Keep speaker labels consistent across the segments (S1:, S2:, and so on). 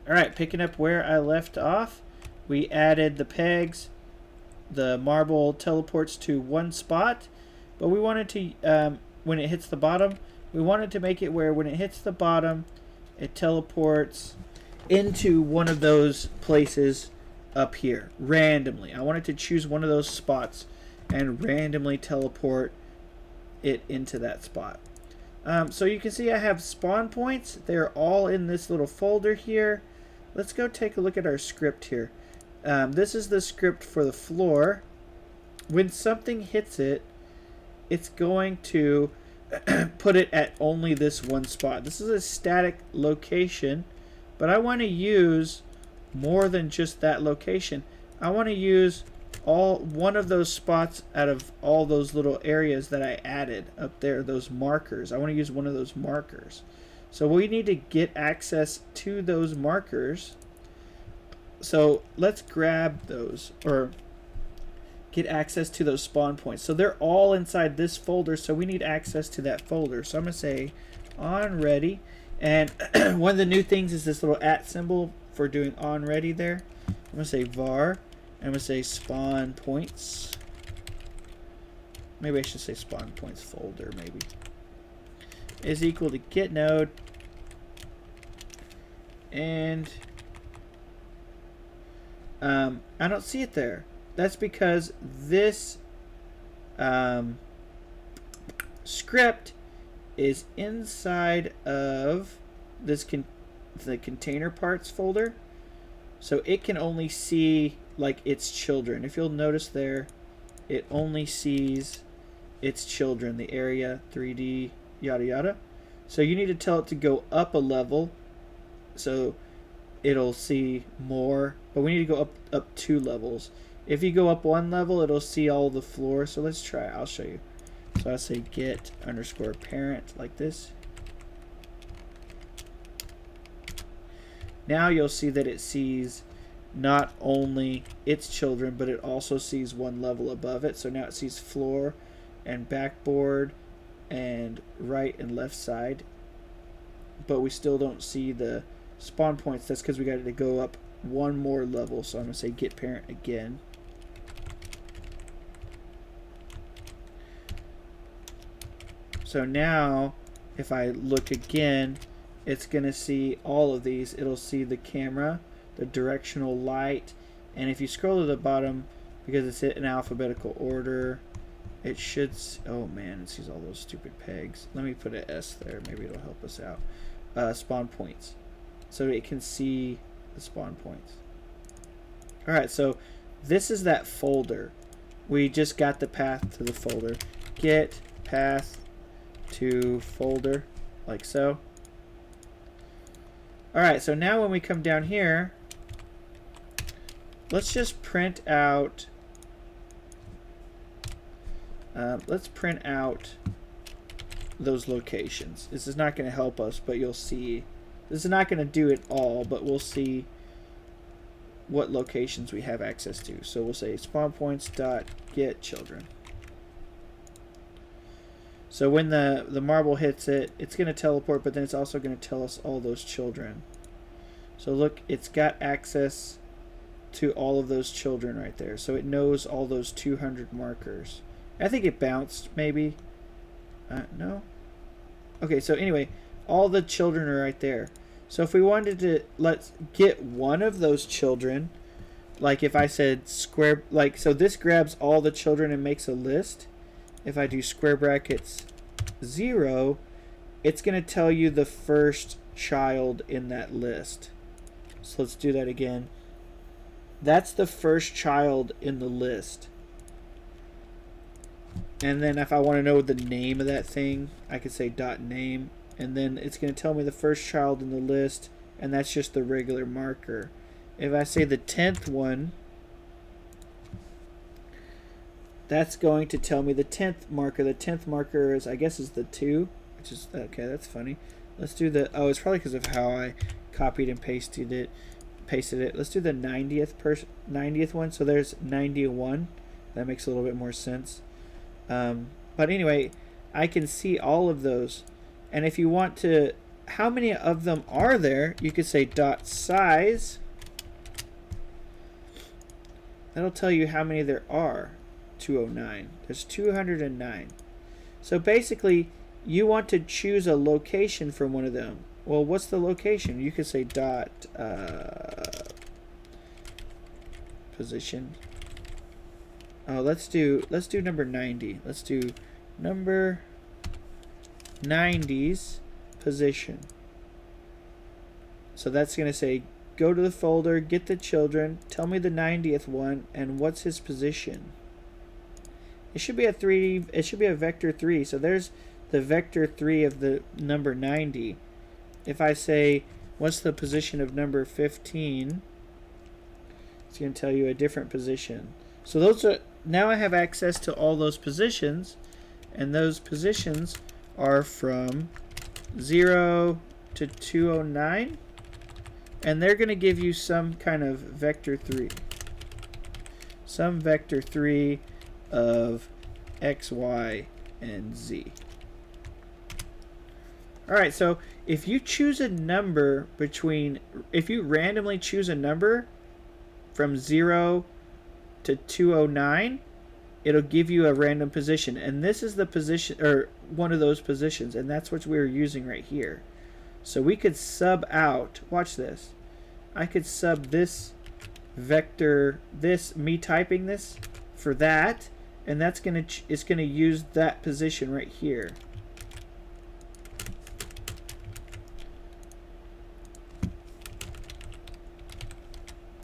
S1: Alright, picking up where I left off, we added the pegs. The marble teleports to one spot, but we wanted to, when it hits the bottom, we wanted to make it where when it hits the bottom, it teleports into one of those places up here, randomly. I wanted to choose one of those spots and randomly teleport it into that spot. So you can see I have spawn points. They're all in this little folder here. Let's go take a look at our script here. This is the script for the floor. When something hits it, it's going to put it at only this one spot. This is a static location, but I want to use more than just that location. I want to use one of those spots out of all those little areas that I added up there, those markers. I want to use one of those markers. So we need to get access to those markers. So let's grab those, or get access to those spawn points. So they're all inside this folder, so we need access to that folder. So I'm going to say on ready. And one of the new things is this little @ symbol for doing on ready there. I'm going to say var. I'm going to say spawn points. Maybe I should say spawn points folder, maybe. Is equal to get node. And I don't see it there. That's because this script is inside of this the container parts folder, so it can only see like its children. If you'll notice there, it only sees its children, the area, 3D, yada yada. So you need to tell it to go up a level so it'll see more, but we need to go up 2 levels. If you go up 1 level, it'll see all the floor. So let's try. I'll show you. So I say get underscore parent like this. Now you'll see that it sees not only its children, but it also sees 1 level above it. So now it sees floor and backboard and right and left side, but we still don't see the spawn points. That's because we got to go up 1 more level. So I'm going to say get parent again. So now if I look again, it's going to see all of these. It'll see the camera, the directional light, and if you scroll to the bottom, because it's in alphabetical order, it should, oh man, it sees all those stupid pegs. Let me put an S there, maybe it'll help us out. Spawn points. So it can see the spawn points. Alright, so this is that folder. We just got the path to the folder. Get path to folder, like so. Alright, so now when we come down here, let's just print out, those locations. This is not going to help us, but you'll see. This is not going to do it all, but we'll see what locations we have access to. So we'll say spawn points dot get children. So when the marble hits it, it's going to teleport, but then it's also going to tell us all those children. So look, it's got access to all of those children right there. So it knows all those 200 markers. I think it bounced, maybe. No? Okay, so anyway, all the children are right there. So if we wanted to, let's get one of those children, like if I said square, like, so this grabs all the children and makes a list. If I do square brackets 0, it's going to tell you the first child in that list. So let's do that again. That's the first child in the list. And then if I want to know the name of that thing, I could say dot name, and then it's going to tell me the first child in the list, and that's just the regular marker. If I say the 10th one, that's going to tell me the 10th marker. The 10th marker is, I guess, is the 2, which is, okay, that's funny. Let's do the, oh, it's probably because of how I copied and pasted it. Let's do the 90th one. So there's 91. That makes a little bit more sense. But anyway, I can see all of those. And if you want to how many of them are there, you could say dot size. That'll tell you how many there are. 209. There's 209. So basically, you want to choose a location from one of them. Well, what's the location? You could say dot position. Oh, let's do number 90. Let's do number 90's position. So that's going to say go to the folder, get the children, tell me the 90th one, and what's his position. It should be a 3. It should be a vector 3. So there's the vector 3 of the number 90. If I say what's the position of number 15, it's going to tell you a different position. So those are, now I have access to all those positions, and those positions are from 0 to 209, and they're going to give you some kind of vector 3. Some vector 3 of X, Y, and Z. Alright, so if you choose a number between, if you randomly choose a number from 0 to 209, it'll give you a random position. And this is the position, or one of those positions, and that's what we're using right here. So we could sub out, watch this. I could sub this vector, this, me typing this, for that, and that's it's gonna use that position right here.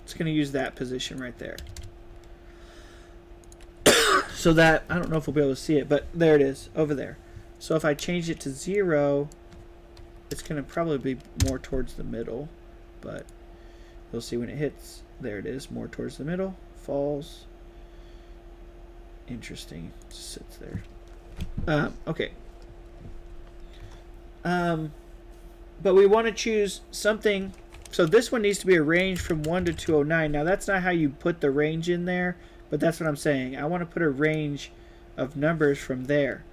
S1: It's gonna use that position right there. So that, I don't know if we'll be able to see it, but there it is, over there. So if I change it to 0, it's gonna probably be more towards the middle, but you'll see when it hits, there it is, more towards the middle, falls. Interesting, just sits there. Okay. But we want to choose something, so this one needs to be arranged from 1 to 209. Now that's not how you put the range in there, but that's what I'm saying. I want to put a range of numbers from there.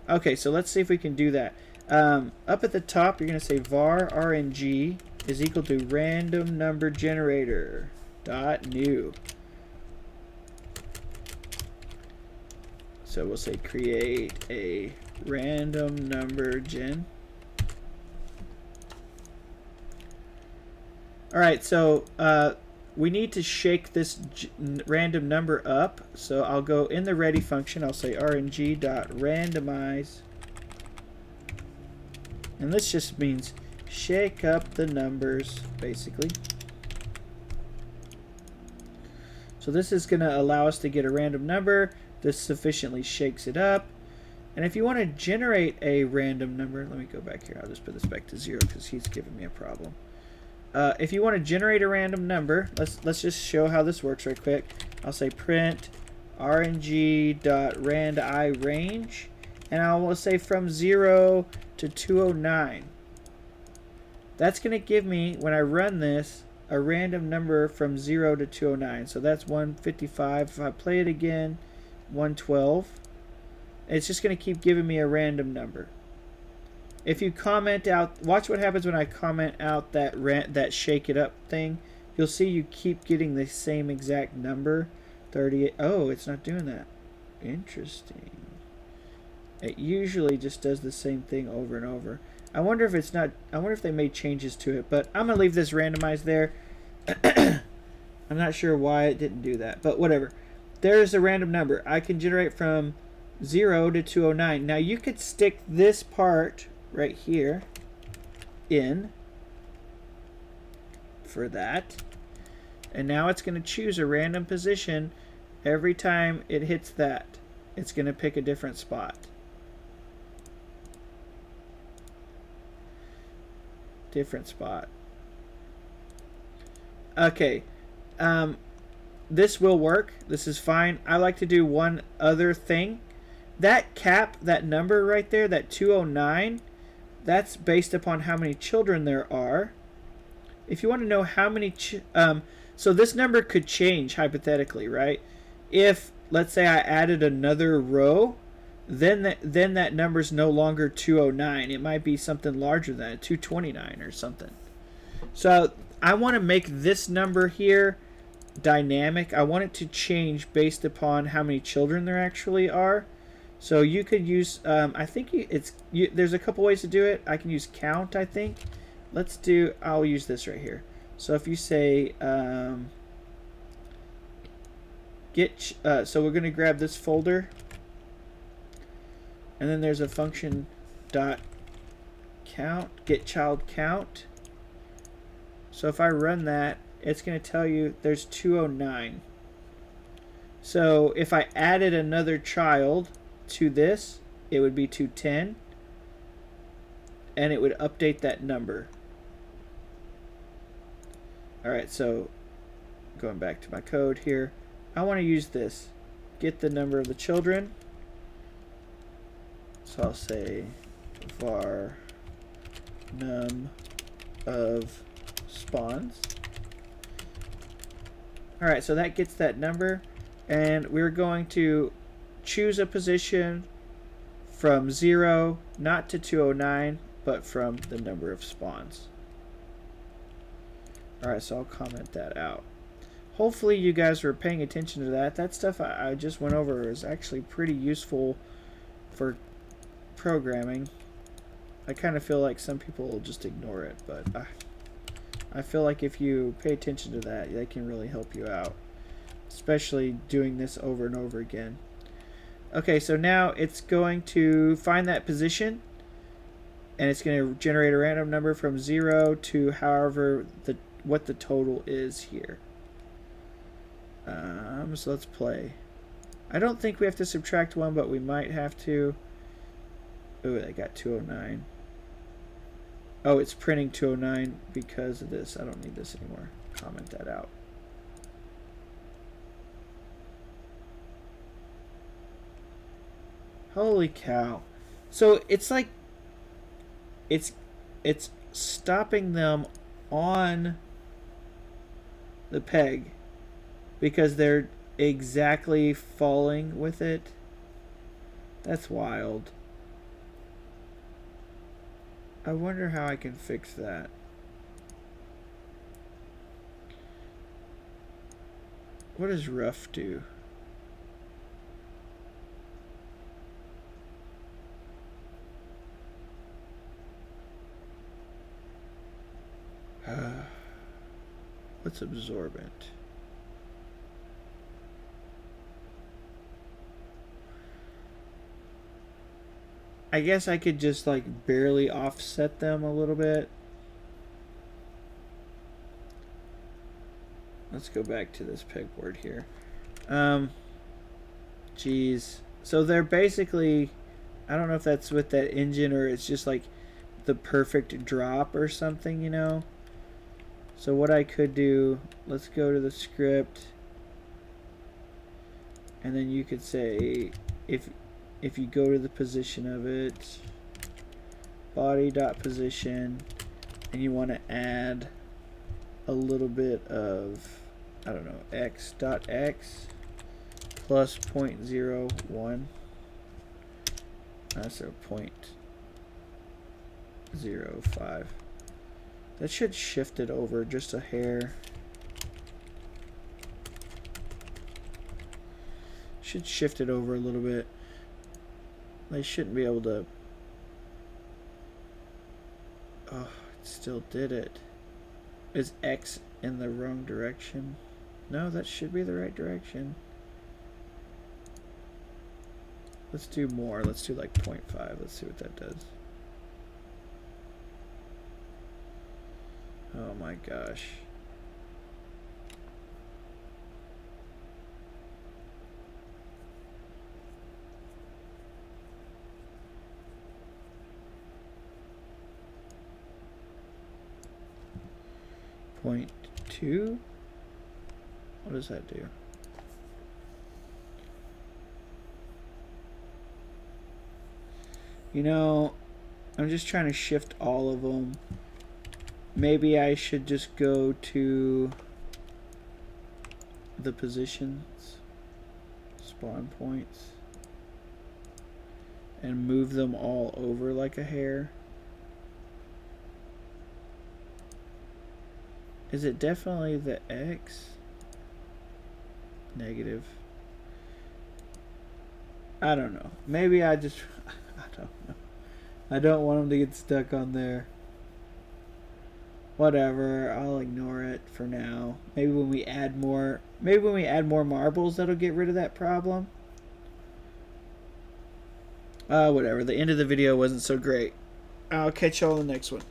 S1: Okay, so let's see if we can do that. Up at the top, you're going to say var rng is equal to random number generator dot new. So we'll say create a random number gen. Alright, so we need to shake this random number up. So I'll go in the ready function, I'll say rng.randomize. And this just means shake up the numbers, basically. So this is going to allow us to get a random number. This sufficiently shakes it up. And if you want to generate a random number, let me go back here. I'll just put this back to 0 because he's giving me a problem. If you want to generate a random number, let's just show how this works right quick. I'll say print rng.randirange, and I will say from 0 to 209. That's going to give me, when I run this, a random number from 0 to 209. So that's 155. If I play it again, 112. It's just going to keep giving me a random number. If you comment out, watch what happens when I comment out that shake it up thing. You'll see you keep getting the same exact number. 38. Oh, it's not doing that. Interesting. It usually just does the same thing over and over. I wonder if it's not, I wonder if they made changes to it, but I'm going to leave this randomized there. I'm not sure why it didn't do that, but whatever. There's a random number. I can generate from 0 to 209. Now you could stick this part right here in for that. And now it's going to choose a random position every time it hits that. It's going to pick a different spot. Different spot. Okay. This will work. This is fine. I like to do one other thing. That cap, that number right there, that 209, that's based upon how many children there are. If you want to know how many, so this number could change hypothetically, right? If, let's say I added another row, then that number's no longer 209. It might be something larger than that, 229 or something. So I want to make this number here dynamic. I want it to change based upon how many children there actually are. So you could use, I think there's a couple ways to do it. I can use count, I think. I'll use this right here. So if you say, so we're going to grab this folder. And then there's a function dot count, get child count. So if I run that, it's going to tell you there's 209. So if I added another child to this, it would be 210. And it would update that number. Alright, so going back to my code here, I want to use this. Get the number of the children. So I'll say var num of spawns. Alright, so that gets that number, and we're going to choose a position from 0, not to 209, but from the number of spawns. Alright, so I'll comment that out. Hopefully you guys were paying attention to that. That stuff I just went over is actually pretty useful for programming. I kind of feel like some people will just ignore it, but I feel like if you pay attention to that can really help you out, especially doing this over and over again. Okay, so now it's going to find that position, and it's going to generate a random number from 0 to however what the total is here. So let's play. I don't think we have to subtract 1, but we might have to. Oh, I got 209. Oh, it's printing 209 because of this. I don't need this anymore. Comment that out. Holy cow. So it's like it's stopping them on the peg because they're exactly falling with it. That's wild. I wonder how I can fix that. What does rough do? What's absorbent? I guess I could just like barely offset them a little bit. Let's go back to this pegboard here. Geez. So they're basically, I don't know if that's with that engine or it's just like the perfect drop or something, you know. So what I could do, let's go to the script, and then you could say if you go to the position of it, body.position, and you want to add a little bit of, I don't know, x.x plus 0.01. That's a 0.05. That should shift it over just a hair. Should shift it over a little bit. They shouldn't be able to. Oh, it still did it. Is X in the wrong direction? No, that should be the right direction. Let's do more. Let's do like 0.5. Let's see what that does. Oh my gosh. Point 2. What does that do? You know, I'm just trying to shift all of them. Maybe I should just go to the positions, spawn points. and move them all over like a hair. Is it definitely the X? Negative. I don't know. Maybe I just... I don't know. I don't want them to get stuck on there. Whatever. I'll ignore it for now. Maybe when we add more... Maybe when we add more marbles, that'll get rid of that problem. Whatever. The end of the video wasn't so great. I'll catch y'all in the next one.